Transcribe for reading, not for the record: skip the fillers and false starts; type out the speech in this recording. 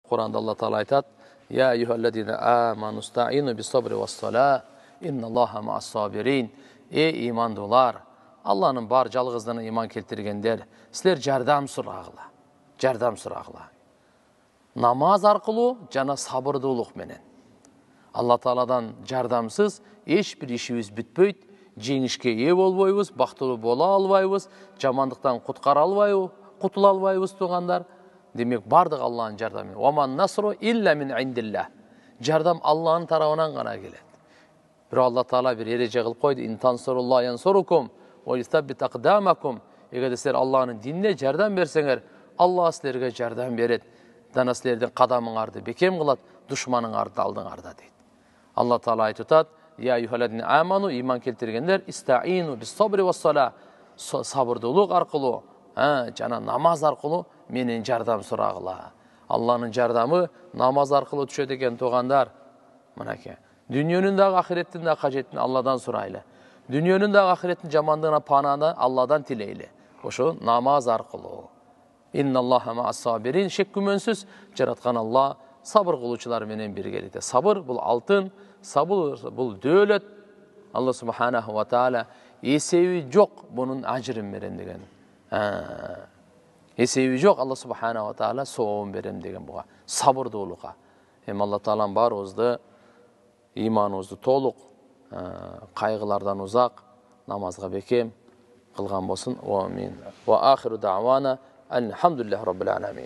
Kur'an'da Allah Teala aytat: "Ya eyyuhellezine amanu sta'inu bis-sabri was-salah. İnnallaha ma'as-sabirin." Ey imandolar, Allah'ın bar жалғыздығына iman keltirgenler, sizler jardam suragıla. Jardam suragıla. Namaz arkılı jana sabırdуулuk menen. Allah Teala'dan jardamsız hiçbir işimiz bitpeyt. Жеңишке ие болбойбуз, бактылуу бола албайбыз, жамандыктан куткара албайбыз, кутула албайбыз тугандар. Демек бардык Аллахтын жардамы. Ва насру илля мин индиллах. Жардам Аллахтын тарабынан гана келет. Бирок Алла Таала бир эреже кылып койду: "Ин тансуруллах янсурукум ва юсаббит акдамакум." Эгер силер Аллахтын динине жардам берсеңер, Аллах силерге жардам берет. Жана силердин кадамыңарды бекем кылат, душманыңарды алдыңарда дейт. Алла Таала айтып атат: "Ya eyyuhellezine amanu, iman keltirgenler, ista'inu bis-sabri was-salah." Sabırdуулuk arkылуу, жана намаз аркылуу менен жардам сурагыла. Аллахтын жардамы намаз аркылуу түшөт экен тугандар. Мынакей. Дүйнөнүн дагы ахиреттин да кажетин Алладан сурайлы. Дүйнөнүн дагы ахиреттин жамандыгына пананы Алладан тилейли. Ошо намаз аркылуу. Инналлаха мa'as-sabirin. Шек күмөнсүз жараткан Алла сабыр кылуучулар менен биргеликте. Сабыр бул алтын, sabır bul dölet. Allah Subhanahu wa Taala esebi jok bunun ajrın berem degen. Esebi jok Allah Subhanahu wa Taala soğum berem degen buga. Sabırdooluğa. Hem Allah Taala'nın barыбызды, imanыбызды толук, кайгылардан узак, намазга бекем кылган болсун. Амин. Wa akhiru da'wana alhamdulillahi rabbil alamin.